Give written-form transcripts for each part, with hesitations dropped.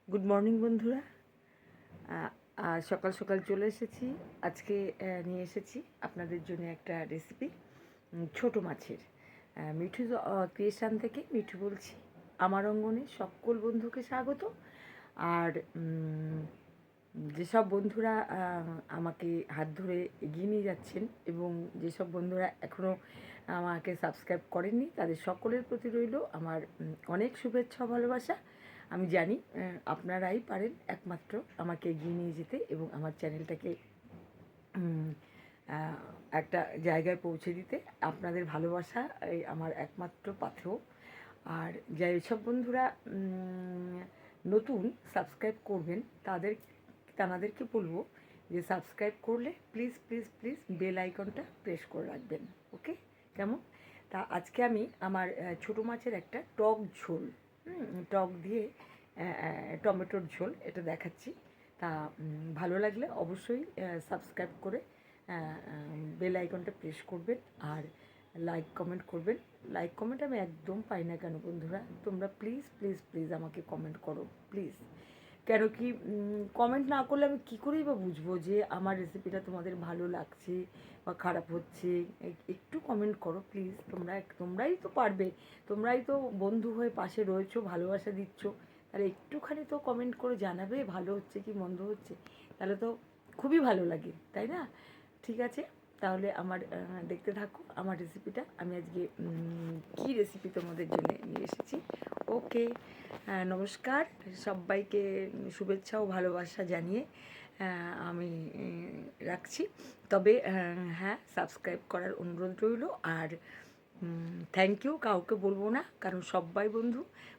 Good morning বন্ধুরা। সকাল সকাল চলে এসেছি। আজকে নিয়ে এসেছি আপনাদের জন্য একটা রেসিপি, ছোটো মাছের। মিঠু ক্রিয়েশন থেকে মিঠু বলছি। আমার অঙ্গনে সকল বন্ধুকে স্বাগত। আর যেসব বন্ধুরা আমাকে হাত ধরে এগিয়ে নিয়ে যাচ্ছেন এবং যেসব বন্ধুরা এখনও আমাকে সাবস্ক্রাইব করেননি, তাদের সকলের প্রতি রইল আমার অনেক শুভেচ্ছা ভালোবাসা। আমি জানি আপনারাই পারেন একমাত্র আমাকে এগিয়ে নিয়ে যেতে এবং আমার চ্যানেলটাকে একটা জায়গায় পৌঁছে দিতে। আপনাদের ভালোবাসা আমার একমাত্র পাথেয়। আর যেসব বন্ধুরা নতুন সাবস্ক্রাইব করবেন তাদেরকে বলবো যে সাবস্ক্রাইব করলে প্লিজ প্লিজ প্লিজ বেল আইকনটা প্রেস করে রাখবেন। ওকে, কেমন? তা আজকে আমি আমার ছোটো মাছের একটা টক ঝোল, টক দিয়ে টমেটোর ঝোল এটা দেখাচ্ছি। তা ভালো লাগলে অবশ্যই সাবস্ক্রাইব করে বেল আইকনটা প্রেস করবেন আর লাইক কমেন্ট করবেন। লাইক কমেন্ট আমি একদম পাই না কেন বন্ধুরা, তোমরা প্লিজ প্লিজ প্লিজ আমাকে কমেন্ট করো প্লিজ। কেন কি কমেন্ট না করলে আমি কী করেই বা বুঝবো যে আমার রেসিপিটা তোমাদের ভালো লাগছে বা খারাপ হচ্ছে? একটু কমেন্ট করো প্লিজ। তোমরাই তো পারবে, তোমরাই তো বন্ধু হয়ে পাশে রয়েছো, ভালোবাসা দিচ্ছ, তাহলে একটুখানি তো কমেন্ট করে জানাবে ভালো হচ্ছে কি মন্দ হচ্ছে, তাহলে তো খুবই ভালো লাগে, তাই না? ঠিক আছে, তাহলে আমার দেখতে থাকো আমার রেসিপিটা। আমি আজকে কী রেসিপি তোমাদের জন্য নিয়ে এসেছি। ওকে, নমস্কার সবাইকে, শুভেচ্ছা ও ভালোবাসা জানিয়ে আমি রাখছি। তবে হ্যাঁ, সাবস্ক্রাইব করার অনুরোধ রইল। আর থ্যাংক ইউ কাউকে বলবো না, কারণ সবাই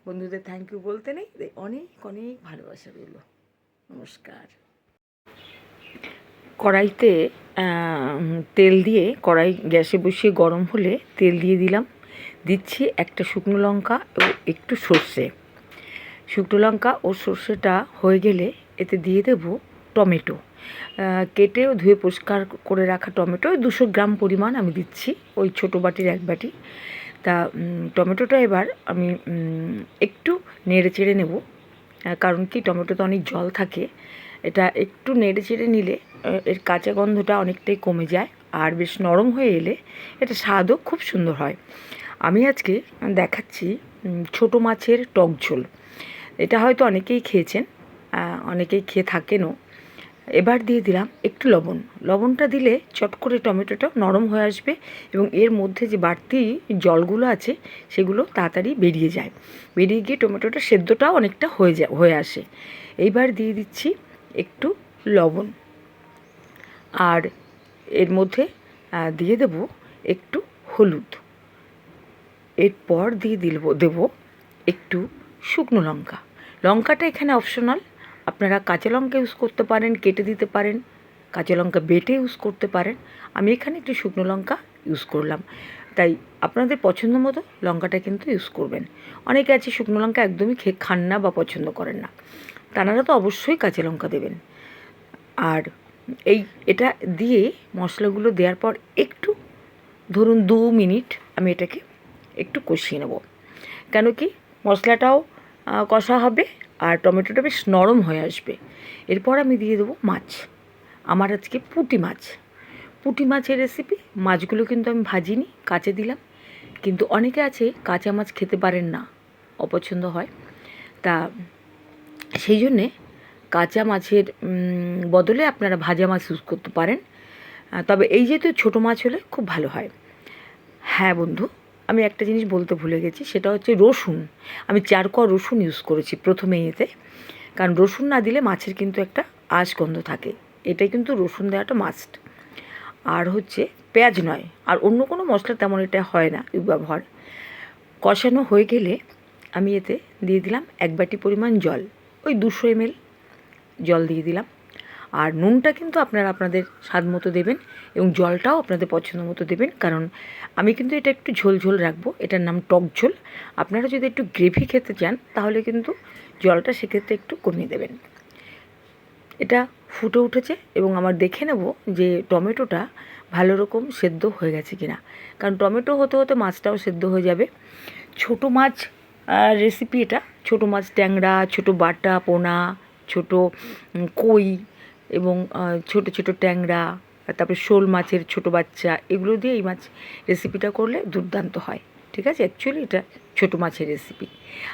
বন্ধুদের থ্যাংক ইউ বলতে নেই। অনেক অনেক ভালোবাসা রইল। নমস্কার। কড়াইতে তেল দিয়ে, কড়াই গ্যাসে বসিয়ে গরম হলে তেল দিয়ে দিচ্ছি একটা শুকনো লঙ্কা ও একটু সর্ষে। শুকনো লঙ্কা ও সর্ষেটা হয়ে গেলে এতে দিয়ে দেব টমেটো, কেটে ও ধুয়ে পরিষ্কার করে রাখা টমেটো 200 গ্রাম পরিমাণ আমি দিচ্ছি, ওই ছোটো বাটির 1 বাটি। তা টমেটোটা এবার আমি একটু নেড়ে চেড়ে নেব, কারণ কি টমেটোতে অনেক জল থাকে। এটা একটু নেড়ে চেড়ে নিলে এর কাঁচা গন্ধটা অনেকটাই কমে যায়, আর বেশ নরম হয়ে এলে এটা স্বাদও খুব সুন্দর হয়। আমি আজকে দেখাচ্ছি ছোটো মাছের টক ঝোল। এটা হয়তো অনেকেই খেয়েছেন, অনেকেই খেয়ে থাকেনও। এবার দিয়ে দিলাম একটু লবণ। লবণটা দিলে চট করে টমেটোটা নরম হয়ে আসবে এবং এর মধ্যে যে বাড়তি জলগুলো আছে সেগুলো তাড়াতাড়ি বেরিয়ে যায়, বেরিয়ে গিয়ে টমেটোটা সেদ্ধটাও অনেকটা হয়ে আসে। এইবার দিয়ে দিচ্ছি একটু লবণ, আর এর মধ্যে দিয়ে দেব একটু হলুদ। এরপর দিয়ে দেব একটু শুকনো লঙ্কা। লঙ্কাটা এখানে অপশনাল, আপনারা কাঁচা লঙ্কা ইউজ করতে পারেন, কেটে দিতে পারেন, কাঁচা লঙ্কা বেটে ইউজ করতে পারেন। আমি এখানে একটু শুকনো লঙ্কা ইউজ করলাম, তাই আপনাদের পছন্দ মতো লঙ্কাটা কিন্তু ইউজ করবেন। অনেকে আছে শুকনো লঙ্কা একদমই খান না বা পছন্দ করেন না, তারা তো অবশ্যই কাঁচা লঙ্কা দেবেন। আর এটা দিয়ে মশলাগুলো দেওয়ার পর একটু ধরুন 2 মিনিট আমি এটাকে একটু কষিয়ে নেব, কেন কি মশলাটাও কষা হবে আর টমেটোটা বেশ নরম হয়ে আসবে। এরপর আমি দিয়ে দেবো মাছ। আমার আজকে পুঁটি মাছের রেসিপি। মাছগুলো কিন্তু আমি ভাজিনি, কাঁচে দিলাম, কিন্তু অনেকে আছে কাঁচা মাছ খেতে পারেন না, অপছন্দ হয়, তা সেই জন্যে কাঁচা মাছের বদলে আপনারা ভাজা মাছ ইউজ করতে পারেন। তবে এই যেহেতু ছোটো মাছ হলে খুব ভালো হয়। হ্যাঁ বন্ধু, আমি একটা জিনিস বলতে ভুলে গেছি, সেটা হচ্ছে রসুন। আমি 4 কোয়া রসুন ইউজ করেছি প্রথমে এতে, কারণ রসুন না দিলে মাছের কিন্তু একটা আঁশ গন্ধ থাকে, এটাই কিন্তু রসুন দেওয়াটা মাস্ট। আর হচ্ছে পেঁয়াজ নয়, আর অন্য কোনো মশলা তেমন এটা হয় না ব্যবহার। কষানো হয়ে গেলে আমি এতে দিয়ে দিলাম 1 বাটি পরিমাণ জল, ওই 200 ml জল দিয়ে দিলাম। আর নুনটা কিন্তু আপনারা আপনাদের স্বাদ মতো দেবেন এবং জলটাও আপনাদের পছন্দ মতো দেবেন, কারণ আমি কিন্তু এটা একটু ঝোল ঝোল রাখবো, এটার নাম টক ঝোল। আপনারা যদি একটু গ্রেভি খেতে চান তাহলে কিন্তু জলটা সেক্ষেত্রে একটু কমিয়ে দেবেন। এটা ফুটে উঠেছে এবং আমার দেখে নেব যে টমেটোটা ভালো রকম সেদ্ধ হয়ে গেছে কিনা, কারণ টমেটো হতে হতে মাছটাও সেদ্ধ হয়ে যাবে। ছোটো মাছ রেসিপি এটা। ছোটো মাছ, ট্যাংরা, ছোটো বাটা পোনা, ছোটো কই এবং ছোটো ছোটো ট্যাংরা, তারপরে শোল মাছের ছোটো বাচ্চা, এগুলো দিয়ে এই মাছ রেসিপিটা করলে দুর্দান্ত হয়। ঠিক আছে, অ্যাকচুয়ালি এটা ছোটো মাছের রেসিপি।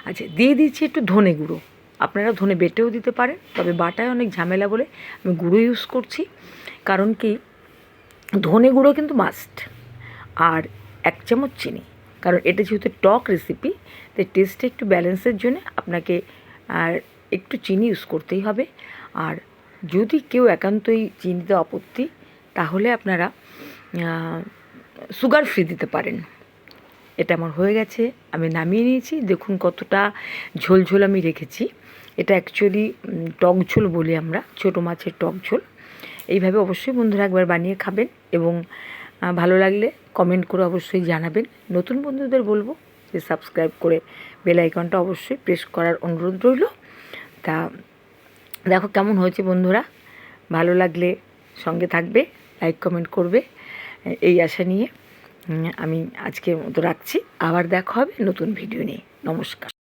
আচ্ছা, দিয়ে দিচ্ছি একটু ধনে গুঁড়ো। আপনারা ধনে বেটেও দিতে পারেন, তবে বাটায় অনেক ঝামেলা বলে আমি গুঁড়ো ইউজ করছি। কারণ কি, ধনে গুঁড়ো কিন্তু মাস্ট। আর 1 চামচ চিনি, কারণ এটা যেহেতু টক রেসিপি, তাই টেস্টটা একটু ব্যালেন্সের জন্য আপনাকে আর একটু চিনি ইউজ করতেই হবে। আর যদি কেউ একান্তই চিনিতে আপত্তি, তাহলে আপনারা সুগার ফ্রি দিতে পারেন। এটা আমার হয়ে গেছে, আমি নামিয়ে নিয়েছি। দেখুন কতটা ঝোল ঝোল আমি রেখেছি। এটা অ্যাকচুয়ালি টক ঝোল বলি আমরা, ছোটো মাছের টক ঝোল। এইভাবে অবশ্যই বন্ধুরা একবার বানিয়ে খাবেন এবং ভালো লাগলে কমেন্ট করে অবশ্যই জানাবেন। নতুন বন্ধুদের বলবো যে সাবস্ক্রাইব করে বেল আইকনটা অবশ্যই প্রেস করার অনুরোধ রইল। তা দেখো কেমন হয়েছে বন্ধুরা, ভালো লাগলে সঙ্গে থাকবে, লাইক কমেন্ট করবে, এই আশা নিয়ে আমি আজকের মতো রাখছি। আবার দেখা হবে নতুন ভিডিও নিয়ে। নমস্কার।